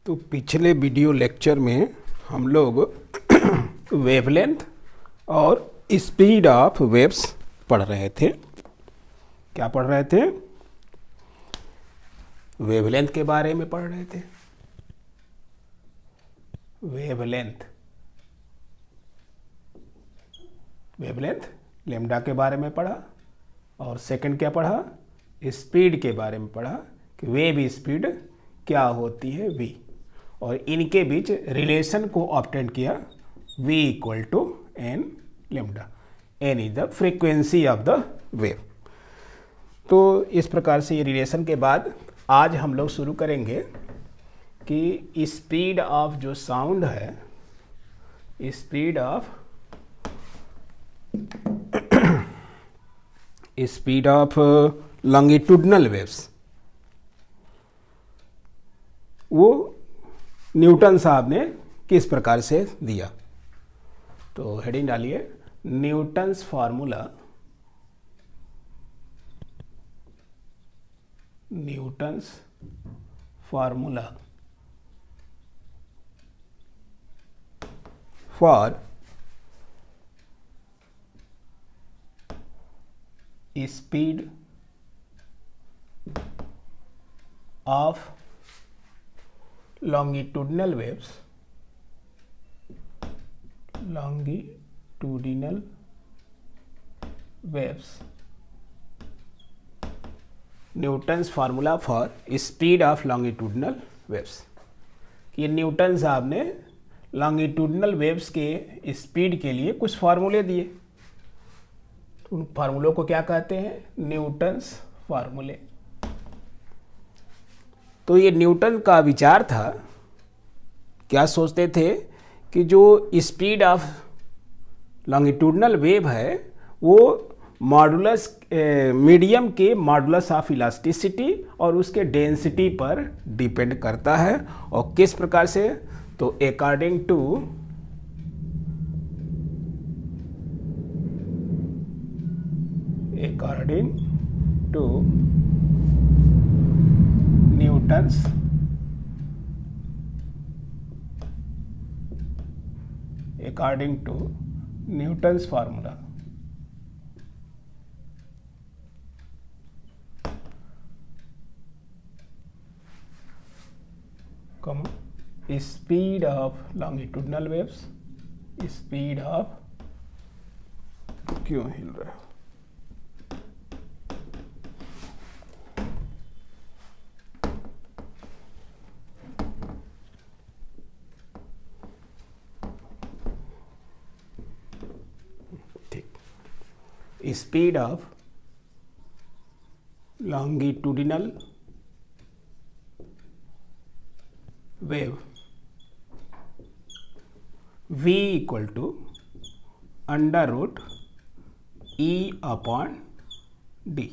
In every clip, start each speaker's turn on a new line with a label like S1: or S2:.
S1: तो पिछले video lecture में हम लोग वेवलेंथ और स्पीड ऑफ वेव्स पढ़ रहे थे। क्या पढ़ रहे थे? वेवलेंथ के बारे में पढ़ रहे थे। वेवलेंथ लैम्डा के बारे में पढ़ा और सेकंड क्या पढ़ा? स्पीड के बारे में पढ़ा कि वेव स्पीड क्या होती है v, और इनके बीच रिलेशन को ऑब्टेन किया v equal to n lambda. N is the frequency of the wave. तो इस प्रकार से ये रिलेशन के बाद आज हम लोग शुरू करेंगे कि स्पीड ऑफ जो साउंड है, स्पीड ऑफ लॉन्गिट्यूडनल वेव्स, वो न्यूटन साहब ने किस प्रकार से दिया। तो हेडिंग डालिए Newton's formula, for speed of longitudinal waves, Newton's formula for speed of longitudinal waves. ये न्यूटन साहब ने लॉन्गिट्यूडनल वेव्स के स्पीड के लिए कुछ फार्मूले दिए। उन फार्मूलों को क्या कहते हैं? न्यूटन्स फार्मूले। तो ये न्यूटन का विचार था, क्या सोचते थे कि जो स्पीड ऑफ लॉन्गिट्यूडनल वेव है वो मॉडुलस मीडियम के मॉडुलस ऑफ इलास्टिसिटी और उसके डेंसिटी पर डिपेंड करता है। और किस प्रकार से? तो according to Newton's formula. Speed of longitudinal waves, speed of, क्यों हिल रहा है? Speed of longitudinal wave v equal to under root e upon D.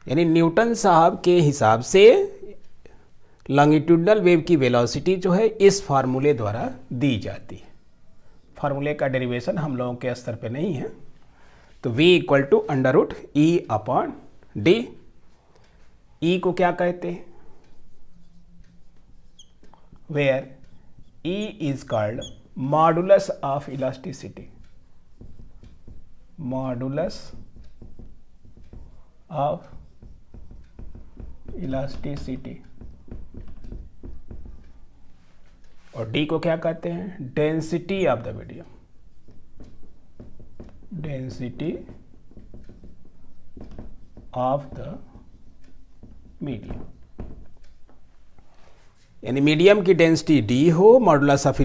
S1: यानी न्यूटन साहब के हिसाब से लॉन्गिट्यूडनल वेव की वेलोसिटी जो है इस फार्मूले द्वारा दी जाती है। फार्मूले का डेरिवेशन हम लोगों के स्तर पे नहीं है। तो v equal to under root E upon D. E को क्या कहते हैं? Where E is called modulus of elasticity, modulus of elasticity. और डी को क्या कहते हैं? Density of the medium, density of the medium. यानी मीडियम की डेंसिटी डी हो, मॉडुलस ऑफ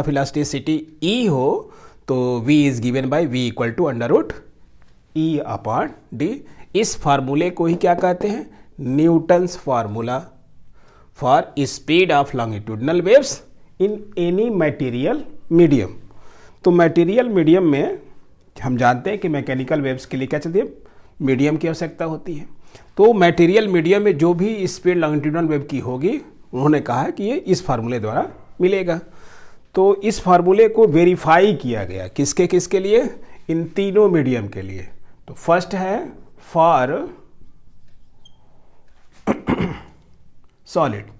S1: इलास्टिसिटी ई हो, तो v is given by v equal to under root E upon D. इस फार्मूले को ही क्या कहते हैं? Newton's formula for speed of longitudinal waves in any material medium. तो मैटेरियल मीडियम में हम जानते हैं कि मैकेनिकल वेव्स के लिए क्या चाहिए? मीडियम की आवश्यकता होती है। तो मैटेरियल मीडियम में जो भी स्पीड लॉन्गिट्यूडनल वेव की होगी, उन्होंने कहा है कि ये इस फार्मूले द्वारा मिलेगा। तो इस फार्मूले को वेरीफाई किया गया किसके लिए? इन तीनों मीडियम के लिए। तो फर्स्ट है फॉर सॉलिड।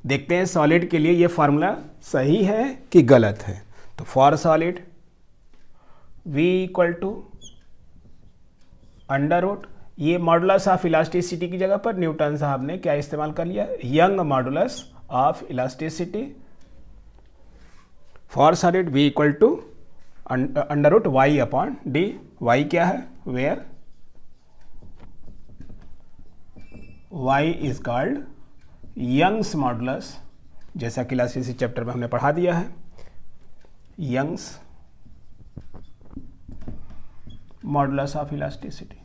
S1: देखते हैं सॉलिड के लिए ये फार्मूला सही है कि गलत है। तो for solid V equal to under root, ये मॉडुलस ऑफ इलास्टिसिटी की जगह पर न्यूटन साहब ने क्या इस्तेमाल कर लिया, Young modulus of elasticity. For solid V equal to under root Y upon D. Y क्या है, where Y is called Young's modulus, जैसा कि इलास्टिसिटी चैप्टर में हमने पढ़ा दिया है, Young's modulus of elasticity,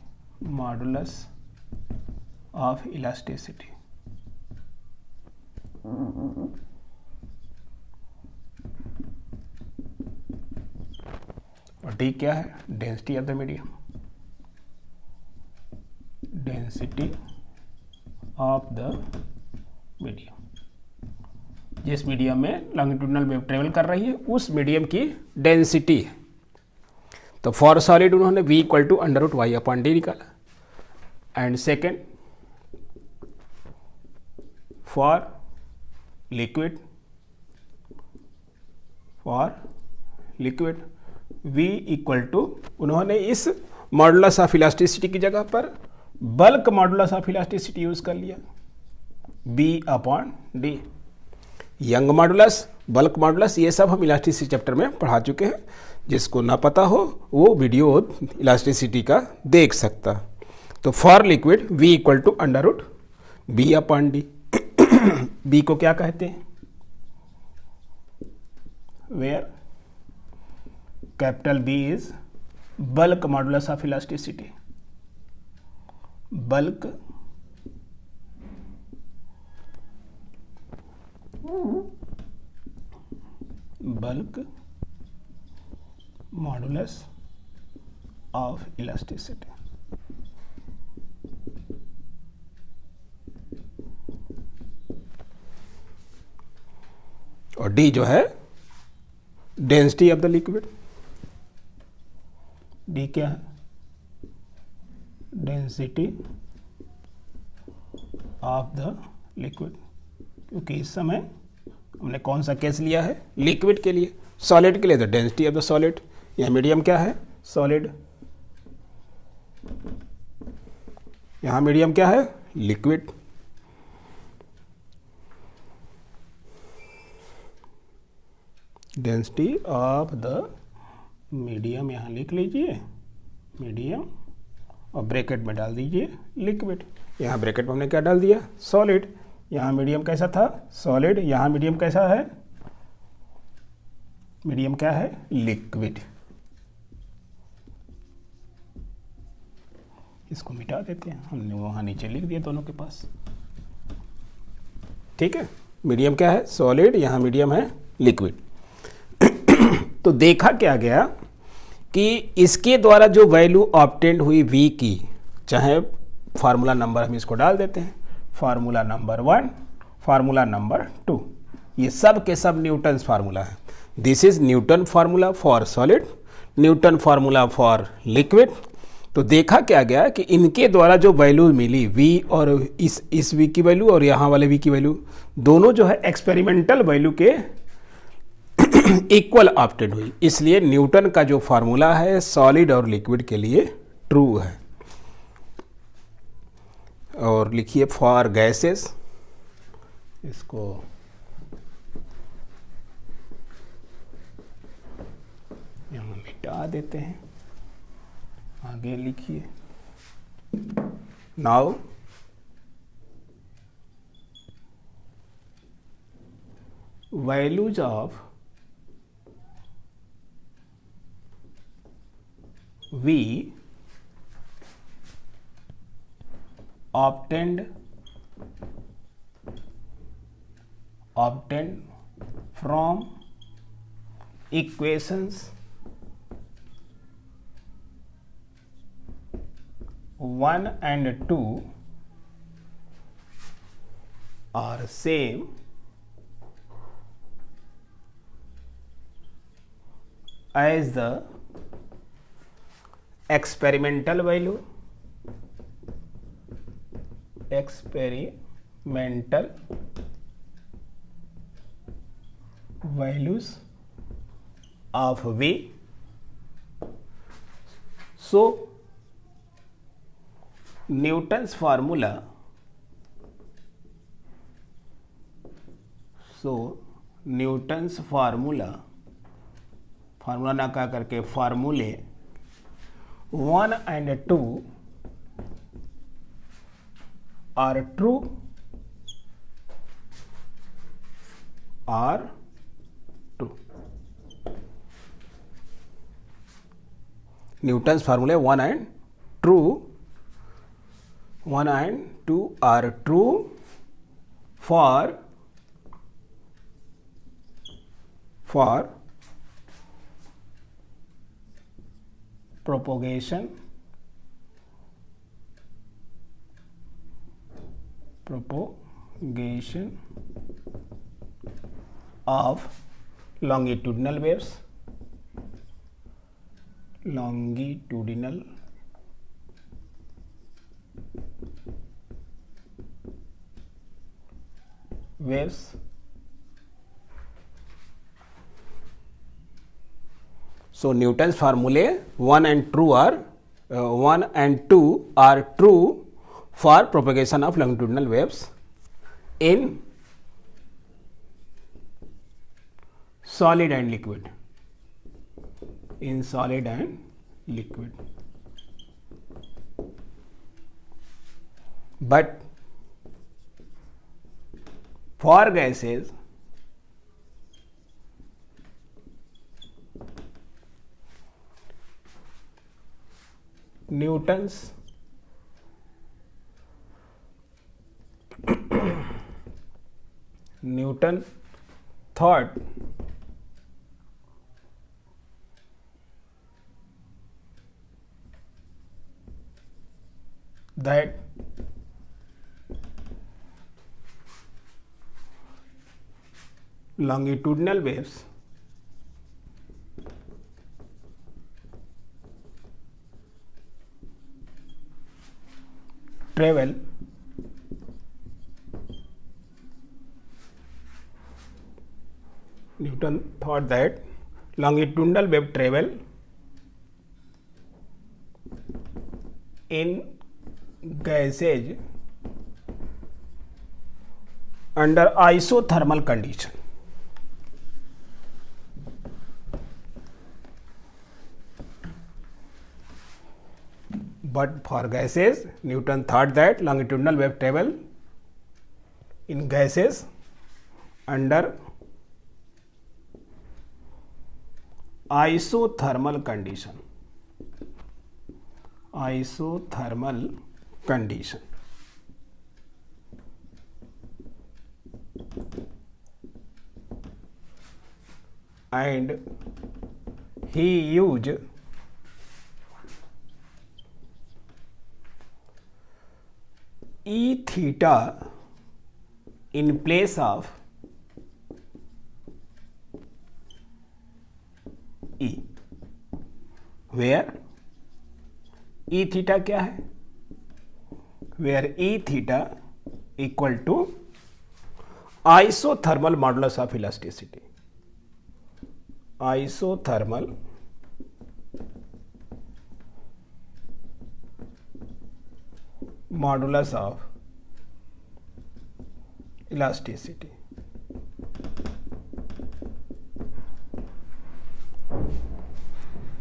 S1: modulus of elasticity. और डी क्या है, density of the medium, density of the medium. जिस मीडियम में लॉन्गिट्यूडिनल वेव ट्रेवल कर रही है उस मीडियम की डेंसिटी है। तो फॉर सॉलिड उन्होंने V equal to under root Y upon D निकाला। And second for liquid, V equal to उन्होंने इस मॉडुलस ऑफ इलास्टिसिटी की जगह पर bulk modulus of elasticity use कर लिया, B upon D. Young modulus, bulk modulus, ये सब हम इलास्टिसिटी चैप्टर में पढ़ा चुके हैं। जिसको ना पता हो वो वीडियो इलास्टिसिटी का देख सकता। तो for liquid V equal to under root B upon D. B को क्या कहते हैं, where capital B is bulk modulus of elasticity, bulk modulus of elasticity. और डी जो है density of the liquid. D क्या है, डेंसिटी ऑफ द लिक्विड, क्योंकि इस समय हमने कौन सा केस लिया है, लिक्विड के लिए। सॉलिड के लिए तो डेंसिटी ऑफ द सॉलिड, यह मीडियम क्या है, सॉलिड, यहां मीडियम क्या है, liquid. Density of the medium यहां लिख लीजिए, मीडियम, और ब्रैकेट में डाल दीजिए लिक्विड। यहां ब्रैकेट में हमने क्या डाल दिया, सॉलिड। यहां मीडियम कैसा था, सॉलिड, यहां मीडियम कैसा है, मीडियम क्या है, लिक्विड। इसको मिटा देते हैं, हमने वहां नीचे लिख दिया दोनों के पास, ठीक है। मीडियम क्या है, सॉलिड, यहां मीडियम है लिक्विड। तो देखा क्या गया कि इसके द्वारा जो वैल्यू ऑब्टेन्ड हुई V की, चाहे फार्मूला नंबर हम इसको डाल देते हैं, फार्मूला नंबर 1, फार्मूला नंबर 2, ये सब के सब न्यूटन्स फार्मूला है। This is Newton formula for solid, Newton formula for liquid. तो देखा क्या गया कि इनके द्वारा जो वैल्यू मिली V, और इस V की वैल्यू और यहाँ वाले V की वैल्यू, दोनों जो है एक्सपेरिमेंटल वैल्यू के इक्वल ऑब्टेन्ड हुई। इसलिए न्यूटन का जो फार्मूला है सॉलिड और लिक्विड के लिए ट्रू है। और लिखिए फॉर गैसेस, इसको यहां मिटा देते हैं, आगे लिखिए। Now values of V obtained from equations 1 and 2 are same as the experimental value experimental values of V. So Newton's formula, formula ना कह करके फार्मूले 1 and 2 are true न्यूटन्स फार्मूले 1 and 2 are true for propagation of longitudinal waves, So Newton's formulae 1 and 2 are true for propagation of longitudinal waves in solid and liquid. But for gases, Newton thought that longitudinal waves travel Newton thought that longitudinal wave travel in gases under isothermal condition. But for gases, Newton thought that longitudinal wave travel in gases under isothermal condition. And he used E theta in place of E, where E theta क्या है? Where E theta equal to isothermal modulus of elasticity. Isothermal modulus of elasticity.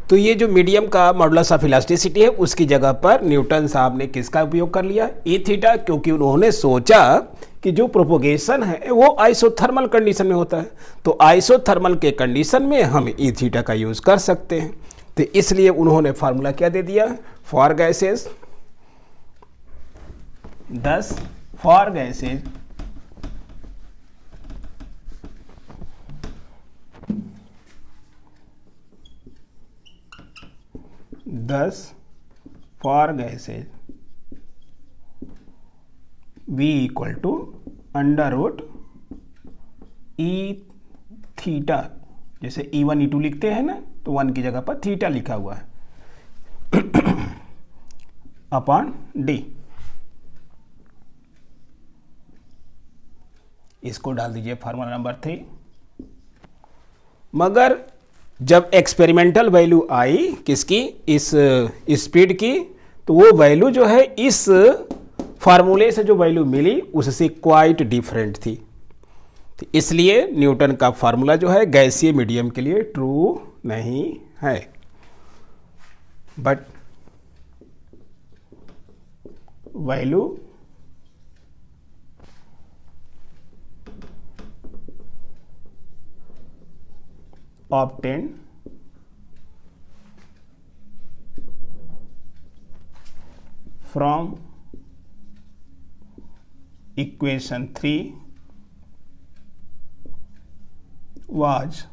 S1: तो ये जो medium का modulus of elasticity है उसकी जगह पर न्यूटन साहब ने किसका उपयोग कर लिया? ई थीटा, क्योंकि उन्होंने सोचा कि जो प्रोपोगेशन है वो आइसोथर्मल कंडीशन में होता है, तो आइसोथर्मल के कंडीशन में हम ई थीटा का यूज कर सकते हैं। तो इसलिए उन्होंने फार्मूला क्या दे दिया? For gases 10 for gases V equal to under root E theta, जैसे E1 E2 लिखते हैं ना, तो 1 की जगह पर थीटा लिखा हुआ है अपॉन डी। इसको डाल दीजिए फार्मूला नंबर 3। मगर जब एक्सपेरिमेंटल वैल्यू आई किसकी, इस स्पीड की, तो वो वैल्यू जो है इस फार्मूले से जो वैल्यू मिली उससे क्वाइट डिफरेंट थी। तो इसलिए न्यूटन का फार्मूला जो है गैसीय मीडियम के लिए ट्रू नहीं है। But value obtained from equation 3 was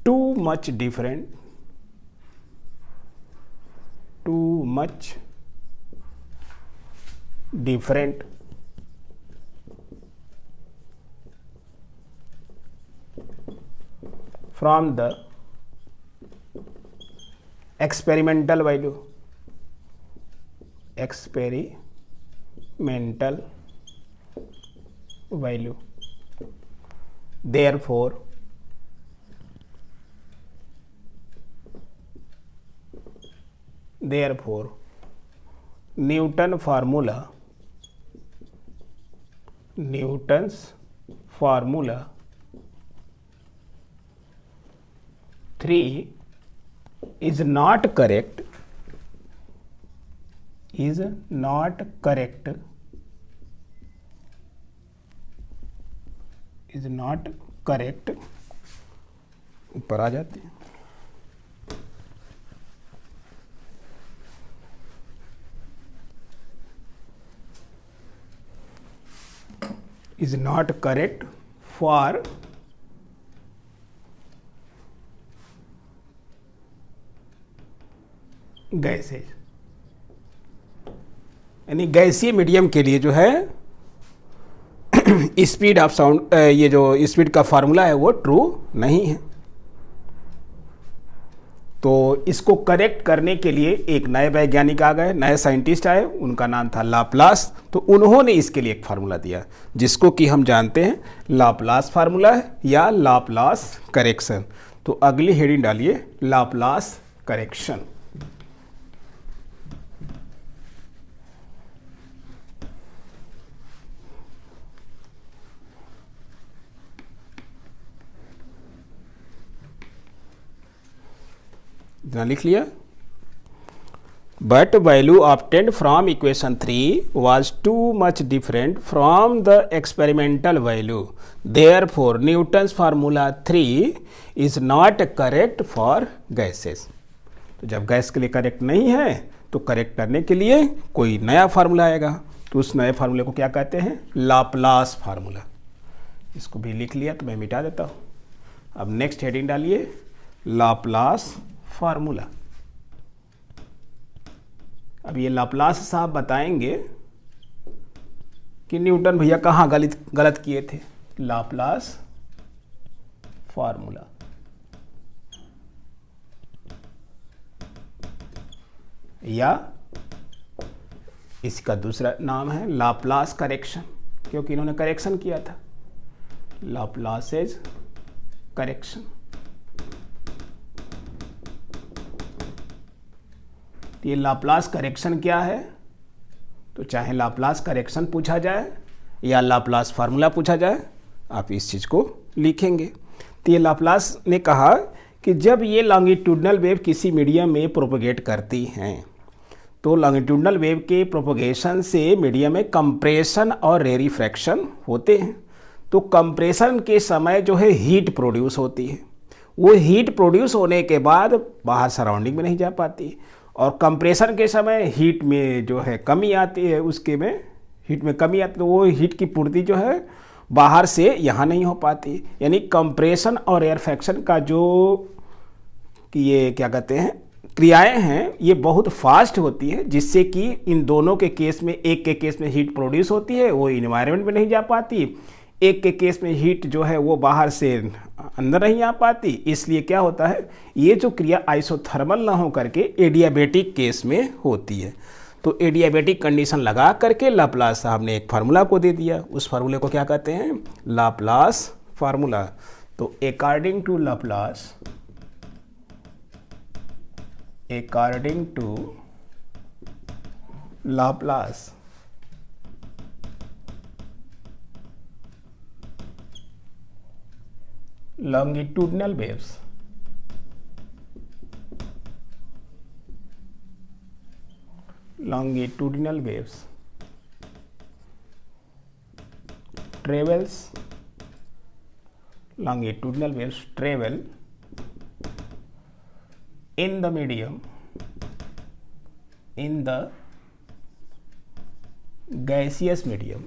S1: too much different from the experimental value, therefore Newton's formula 3 is not correct ऊपर आ जाते हैं। is not correct for gases, यानी गैसीय मीडियम के लिए जो है स्पीड ऑफ साउंड, ये जो स्पीड का फार्मूला है वो ट्रू नहीं है। तो इसको करेक्ट करने के लिए एक नए वैज्ञानिक आ गए, नए साइंटिस्ट आए, उनका नाम था लाप्लास। तो उन्होंने इसके लिए एक फार्मूला दिया जिसको कि हम जानते हैं लाप्लास फार्मूला है या लाप्लास करेक्शन। तो अगली हेडिंग डालिए लाप्लास करेक्शन। इतना लिख लिया। But value obtained from equation 3 was too much different from the experimental value, therefore Newton's formula 3 is not correct for gases। तो जब गैस के लिए करेक्ट नहीं है तो करेक्ट करने के लिए कोई नया फार्मूला आएगा, तो उस नए फार्मूले को क्या कहते हैं, लाप्लास फार्मूला। इसको भी लिख लिया तो मैं मिटा देता हूँ। अब नेक्स्ट हेडिंग डालिए लाप्लास फार्मूला। अब ये लाप्लास साहब बताएंगे कि न्यूटन भैया कहाँ गलत किए थे। लाप्लास फार्मूला या इसका दूसरा नाम है लाप्लास करेक्शन, क्योंकि इन्होंने करेक्शन किया था। लाप्लासेज करेक्शन। ये लाप्लास करेक्शन क्या है, तो चाहे लाप्लास करेक्शन पूछा जाए या लाप्लास फार्मूला पूछा जाए, आप इस चीज़ को लिखेंगे। तो ये लाप्लास ने कहा कि जब ये लॉन्गिट्यूडनल वेव किसी मीडियम में प्रोपोगेट करती हैं तो लॉन्गिट्यूडनल वेव के प्रोपोगेशन से मीडियम में कंप्रेशन और रेरिफ्रैक्शन होते हैं। तो कंप्रेशन के समय जो है हीट प्रोड्यूस होती है, वो हीट प्रोड्यूस होने के बाद बाहर सराउंडिंग में नहीं जा पाती, और कंप्रेशन के समय हीट में जो है कमी आती है, उसके में हीट में कमी आती है, तो वो हीट की पूर्ति जो है बाहर से यहाँ नहीं हो पाती। यानी कंप्रेशन और रेरफैक्शन का जो कि ये क्या कहते हैं क्रियाएं हैं, ये बहुत फास्ट होती है, जिससे कि इन दोनों के केस में, एक के केस में हीट प्रोड्यूस होती है, वो इन्वायरमेंट में नहीं जा पाती, एक के केस में हीट जो है वो बाहर से अंदर नहीं आ पाती। इसलिए क्या होता है, ये जो क्रिया आइसोथर्मल ना हो करके एडियाबेटिक केस में होती है। तो एडियाबेटिक कंडीशन लगा करके लाप्लास साहब ने एक फार्मूला को दे दिया, उस फार्मूले को क्या कहते हैं, लाप्लास फार्मूला। तो according to Laplace, according to Laplace longitudinal waves, longitudinal waves travels, longitudinal waves travel in the medium, in the gaseous medium,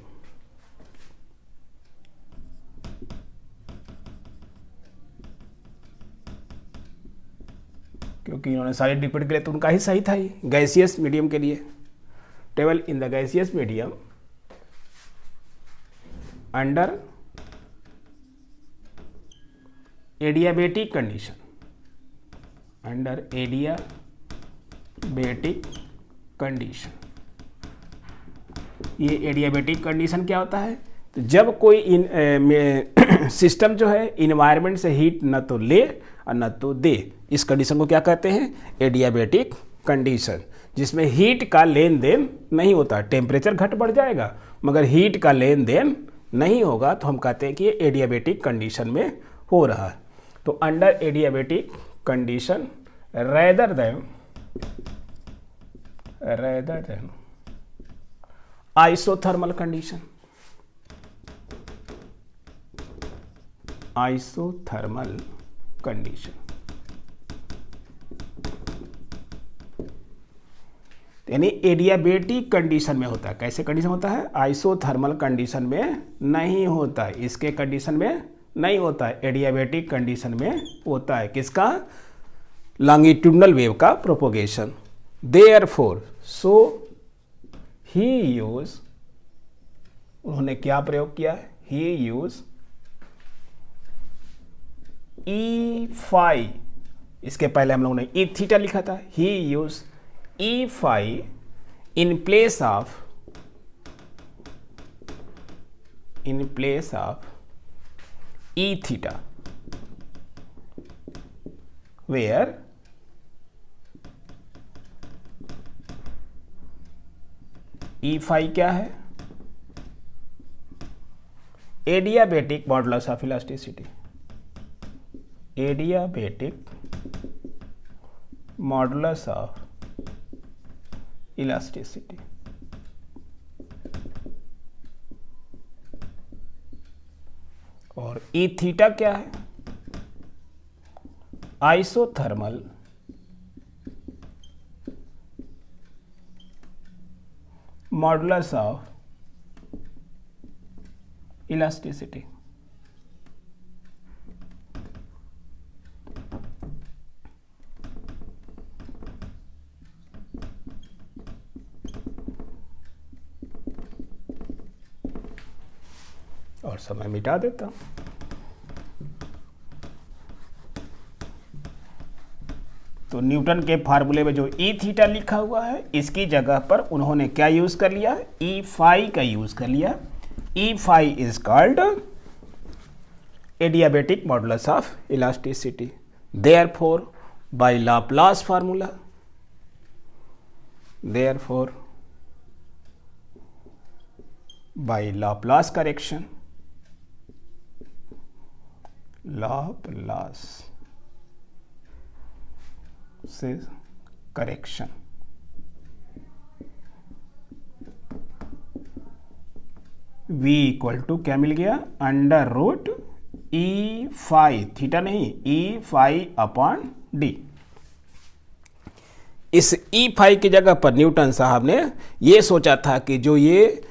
S1: क्योंकि इन्होंने सारे डिपेंड करे तो उनका ही सही था, ही गैसियस मीडियम के लिए। Travel in the gaseous medium under adiabatic condition, under adiabatic condition. ये एडियाबेटिक कंडीशन क्या होता है, तो जब कोई सिस्टम जो है इन्वायरमेंट से हीट न तो ले और न तो दे, इस कंडीशन को क्या कहते हैं, एडियाबेटिक कंडीशन, जिसमें हीट का लेन देन नहीं होता। टेम्परेचर घट बढ़ जाएगा मगर हीट का लेन देन नहीं होगा, तो हम कहते हैं कि ये एडियाबेटिक कंडीशन में हो रहा है। तो under adiabatic condition rather than isothermal condition, isothermal condition, यानी एडियाबेटिक कंडीशन में होता है। कैसे कंडीशन होता है, आइसोथर्मल कंडीशन में नहीं होता है, इसके कंडीशन में नहीं होता है, एडियाबेटिक कंडीशन में होता है। किसका, लॉन्गिट्यूडनल वेव का प्रोपोगेशन। देयरफॉर, सो ही यूज, उन्होंने क्या प्रयोग किया है, ही यूज ई फाई, इसके पहले हम लोगों ने ई थीटा लिखा था, he use E phi in place of E theta, where E phi क्या है, adiabatic modulus of elasticity, adiabatic modulus of elasticity. और ई थीटा क्या है, आइसोथर्मल मॉडुलस ऑफ इलास्टिसिटी। और समय मिटा देता हूं। तो न्यूटन के फार्मूले में जो ई थीटा लिखा हुआ है, इसकी जगह पर उन्होंने क्या यूज कर लिया, ई फाई का यूज कर लिया। E phi is called adiabatic modulus of elasticity. Therefore by Laplace formula, therefore by Laplace correction, Laplace से करेक्शन, v इक्वल टू क्या मिल गया, under root E phi, theta नहीं, ई फाई अपॉन डी। इस ई phi की जगह पर Newton साहब ने ये सोचा था कि जो ये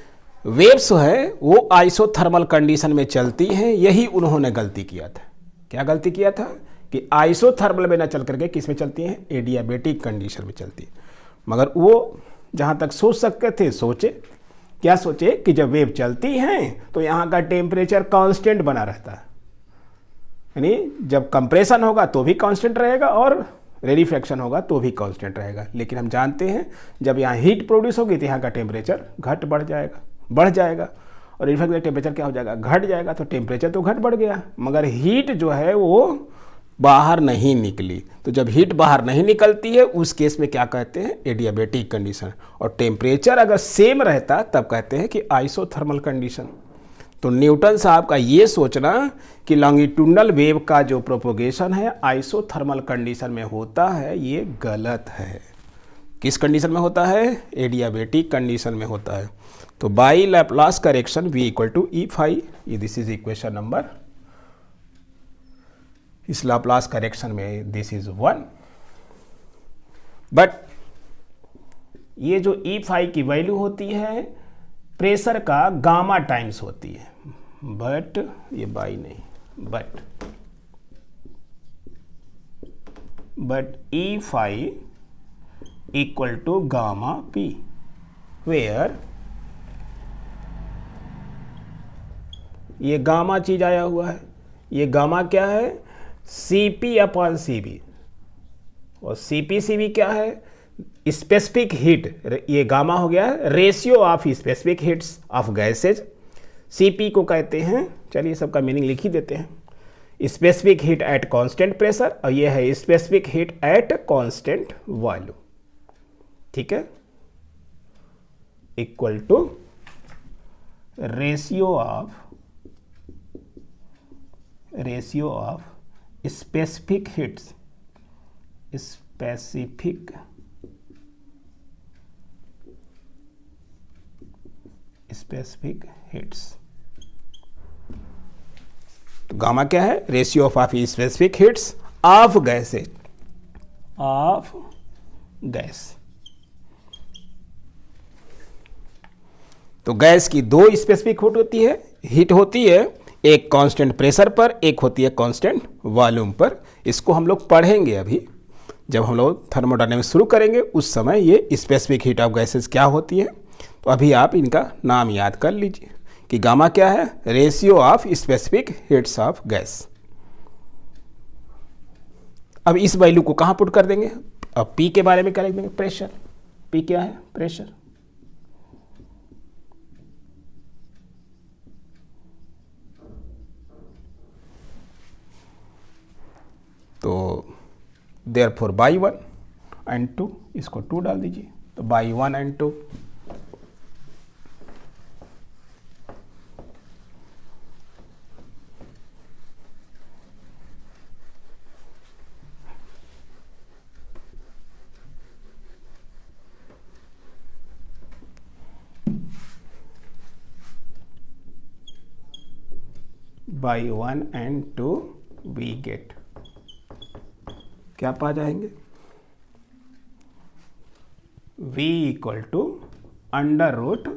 S1: वेव्स है वो आइसोथर्मल कंडीशन में चलती हैं, यही उन्होंने गलती किया था। क्या गलती किया था कि आइसोथर्मल में ना चल करके किस में चलती हैं, एडियाबेटिक कंडीशन में चलती है। मगर वो जहाँ तक सोच सकते थे सोचे, क्या सोचे कि जब वेव चलती हैं तो यहाँ का टेम्परेचर कांस्टेंट बना रहता है, यानी जब कंप्रेशन होगा तो भी कांस्टेंट रहेगा और रेडिफेक्शन होगा तो भी कांस्टेंट रहेगा। लेकिन हम जानते हैं जब यहाँ हीट प्रोड्यूस होगी तो यहाँ का टेम्परेचर बढ़ जाएगा और रेडिफेक्शन टेम्परेचर क्या हो जाएगा, घट जाएगा। तो टेम्परेचर तो बढ़ गया, मगर हीट जो है वो बाहर नहीं निकली। तो जब हीट बाहर नहीं निकलती है उस केस में क्या कहते हैं, एडियाबेटिक कंडीशन। और टेम्परेचर अगर सेम रहता तब कहते हैं कि आइसोथर्मल कंडीशन। तो न्यूटन साहब का ये सोचना कि लॉन्गिट्यूडनल वेव का जो प्रोपोगेशन है आइसोथर्मल कंडीशन में होता है, ये गलत है। किस कंडीशन में होता है, एडियाबेटिक कंडीशन में होता है। तो by Laplace correction v equal to E phi, this is equation number, इस लाप्लास करेक्शन में दिस इज 1। बट ये जो ई फाई की वैल्यू होती है प्रेशर का गामा टाइम्स होती है, बट ये बाई नहीं, but E phi equal to gamma P, where ये गामा चीज आया हुआ है। ये गामा क्या है, Cp अपॉन Cv, और Cp क्या है, स्पेसिफिक हीट। ये गामा हो गया ratio of specific heats of gases. Cp को कहते हैं, चलिए सबका मीनिंग लिख ही देते हैं, specific heat at constant pressure, और ये है specific heat at constant volume. ठीक है, equal to ratio of specific heats, specific heats. तो गामा क्या है, ratio of specific heats of gases, of gas. तो गैस की दो स्पेसिफिक हीट होती है, एक कांस्टेंट प्रेशर पर, एक होती है कांस्टेंट वॉल्यूम पर। इसको हम लोग पढ़ेंगे अभी, जब हम लोग थर्मोडायनेमिक्स शुरू करेंगे उस समय ये स्पेसिफिक हीट ऑफ गैसेस क्या होती है। तो अभी आप इनका नाम याद कर लीजिए कि गामा क्या है, ratio of specific heats of gas. अब इस वैल्यू को कहाँ पुट कर देंगे, अब पी के बारे में क्या लिख देंगे, प्रेशर। पी क्या है, प्रेशर। तो देयरफॉर बाई 1 एंड 2, इसको 2 डाल दीजिए, तो by 1 and 2। By 1 and 2 we get, क्या पा जाएंगे, v equal to under root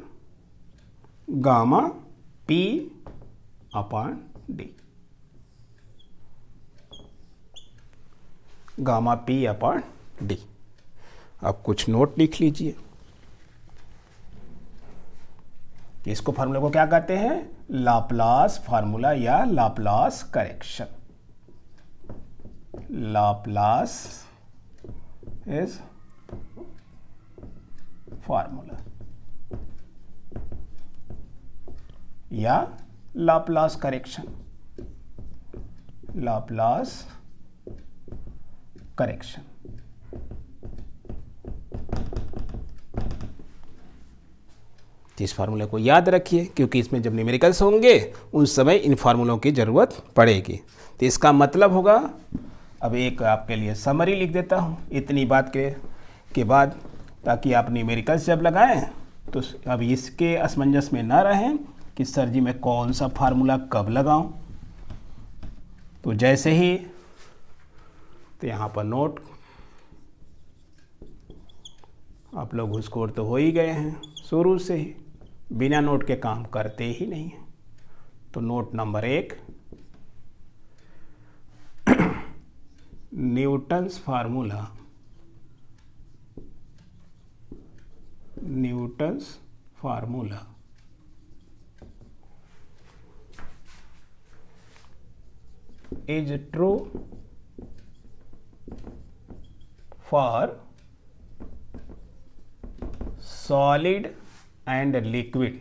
S1: gamma p upon D, gamma p upon D. अब कुछ नोट लिख लीजिए, इसको फार्मूला को क्या कहते हैं, लाप्लास फार्मूला या Laplace correction. Laplace is formula या लाप्लास करेक्शन, लाप्लास करेक्शन। इस फार्मूले को याद रखिए, क्योंकि इसमें जब न्यूमेरिकल्स होंगे उस समय इन फार्मूलों की जरूरत पड़ेगी। तो इसका मतलब होगा, अब एक आपके लिए समरी लिख देता हूँ इतनी बात के बाद, ताकि आप न्यूमेरिकल्स जब लगाएं तो अब इसके असमंजस में ना रहें कि सर जी मैं कौन सा फार्मूला कब लगाऊं। तो जैसे ही, तो यहाँ पर नोट, आप लोग घूसखोर तो हो ही गए हैं शुरू से ही, बिना नोट के काम करते ही नहीं हैं। तो note number 1, Newton's formula, Newton's formula is true for solid and liquid,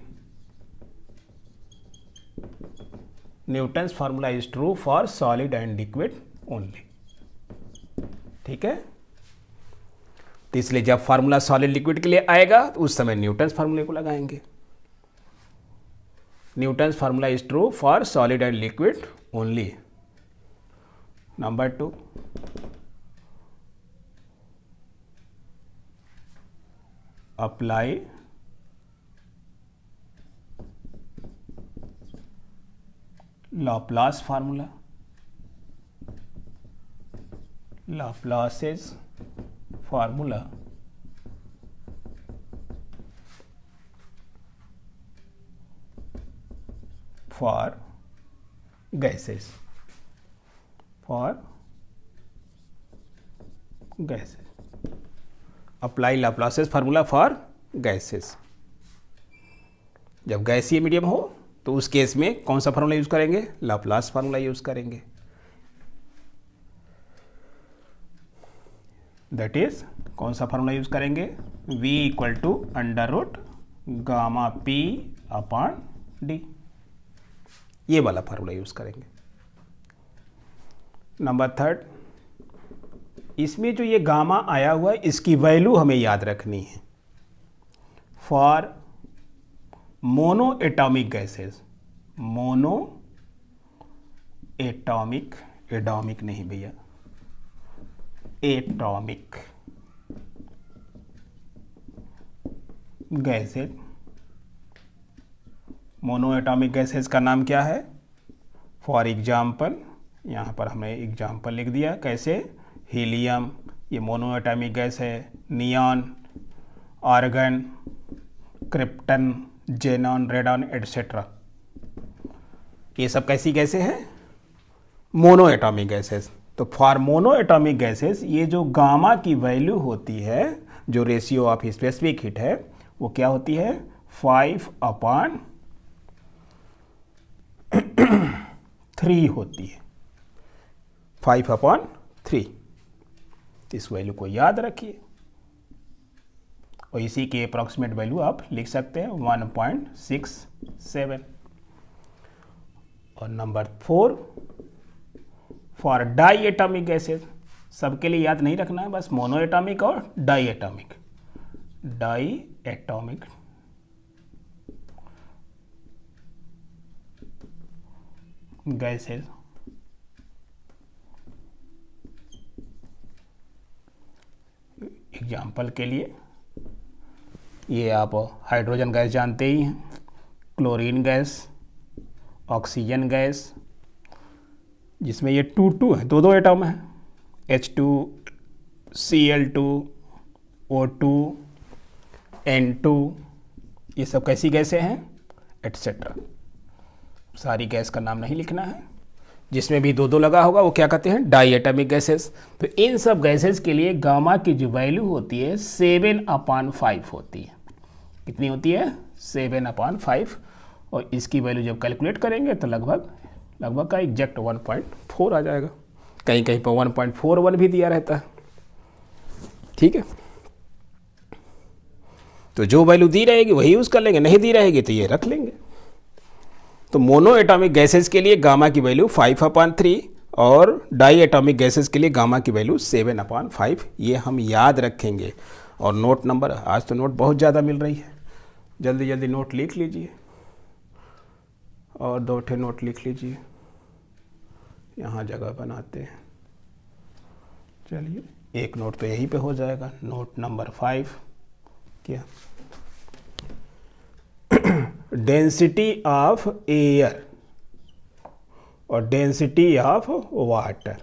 S1: Newton's formula is true for solid and liquid only. ठीक है, तो इसलिए जब फार्मूला सॉलिड लिक्विड के लिए आएगा तो उस समय न्यूटन्स फार्मूले को लगाएंगे। Newton's formula is true for solid and liquid only. Number 2, apply Laplace formula, Laplace's formula for gases, apply Laplace's formula for gases। जब गैसीय मीडियम हो तो उस केस में कौन सा फार्मूला यूज करेंगे? लाप्लास फार्मूला यूज करेंगे। दैट इज कौन सा फार्मूला यूज करेंगे? V equal to under root gamma P upon D, ये वाला फार्मूला यूज करेंगे। नंबर 3, इसमें जो ये गामा आया हुआ है इसकी वैल्यू हमें याद रखनी है। For mono atomic gases, mono atomic, एडॉमिक नहीं भैया, atomic gases, mono atomic gases का नाम क्या है? फॉर एग्जाम्पल, यहाँ पर हमने एग्जाम्पल लिख दिया। कैसे? हीलियम, ये मोनो एटॉमिक गैस है। Neon, argon, krypton, xenon, radon etcetera, ये सब कैसी गैसें हैं? Mono atomic gases. तो फॉर मोनो एटॉमिक गैसेस ये जो गामा की वैल्यू होती है, जो रेशियो ऑफ स्पेसिफिक हीट है, वो क्या होती है? 5/3 होती है, 5/3। इस वैल्यू को याद रखिए और इसी के अप्रॉक्सीमेट वैल्यू आप लिख सकते हैं 1.67। और number 4, for di atomic gases, सबके लिए याद नहीं रखना है, बस मोनो एटॉमिक और di atomic. Di atomic gases example के लिए ये आप हाइड्रोजन गैस जानते ही हैं, क्लोरीन गैस, ऑक्सीजन गैस, जिसमें ये 2 है, 2 एटम है, H2, Cl2, O2, N2, ये सब कैसी गैसें हैं? एटसेट्रा। सारी गैस का नाम नहीं लिखना है, जिसमें भी 2 लगा होगा वो क्या कहते हैं? Di atomic gases. तो इन सब गैसेस के लिए गामा की जो वैल्यू होती है 7/5 होती है। कितनी होती है? 7/5। और इसकी वैल्यू जब कैलकुलेट करेंगे तो लगभग का एग्जैक्ट 1.4 आ जाएगा। कहीं कहीं पर 1.41 भी दिया रहता है। ठीक है, तो जो वैल्यू दी रहेगी वही यूज कर लेंगे, नहीं दी रहेगी तो ये रख लेंगे। तो मोनो एटॉमिक गैसेस के लिए गामा की वैल्यू 5/3 और डाई एटॉमिक गैसेस के लिए गामा की वैल्यू 7/5, ये हम याद रखेंगे। और नोट नंबर, आज तो नोट बहुत ज़्यादा मिल रही है, जल्दी जल्दी नोट लिख लीजिए और 2 ठे नोट लिख लीजिए, यहाँ जगह बनाते हैं। चलिए, एक नोट तो यहीं पे हो जाएगा। नोट नंबर 5 क्या? डेंसिटी ऑफ एयर और डेंसिटी ऑफ वाटर,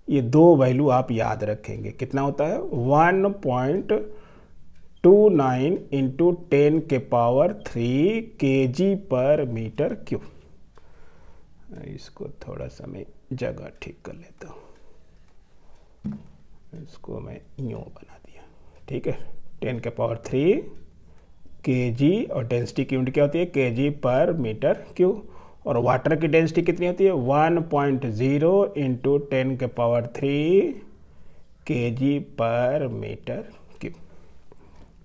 S1: ये 2 वैल्यू आप याद रखेंगे। कितना होता है? 1.29 इंटू 10⁻³ kg/m³। इसको थोड़ा सा मैं जगह ठीक कर लेता हूँ, इसको मैं यूँ बना दिया। ठीक है, 10⁻³ kg और डेंसिटी की यूनिट क्या होती है? kg/m³। और वाटर की डेंसिटी कितनी होती है? 1.0 इंटू 10⁻³ केजी पर मीटर क्यूब।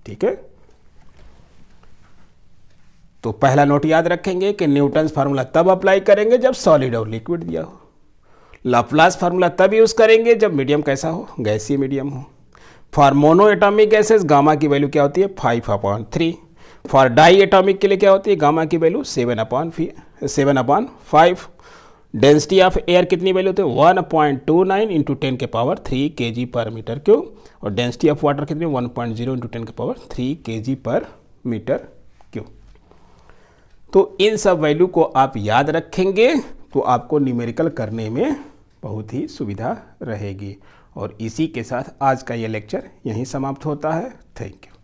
S1: ठीक है, तो पहला नोट याद रखेंगे कि न्यूटन्स फार्मूला तब अप्लाई करेंगे जब सॉलिड और लिक्विड दिया हो। लाप्लास फार्मूला तब यूज करेंगे जब मीडियम कैसा हो, गैसीय मीडियम हो। For mono atomic gases gamma की वैल्यू क्या होती है 5/3। फॉर डाई एटॉमिक के लिए क्या होती है गामा की वैल्यू 7/5। डेंसिटी ऑफ एयर कितनी वैल्यू होती है 1.29 इंटू 10 के पावर 3 kg पर मीटर क्यूब, और डेंसिटी ऑफ वाटर कितनी 1.0 इंटू 10 के पावर 3 kg पर मीटर क्यूब। तो इन सब वैल्यू को आप याद रखेंगे तो आपको न्यूमेरिकल करने में बहुत ही सुविधा रहेगी। और इसी के साथ आज का ये लेक्चर यहीं समाप्त होता है। Thank you.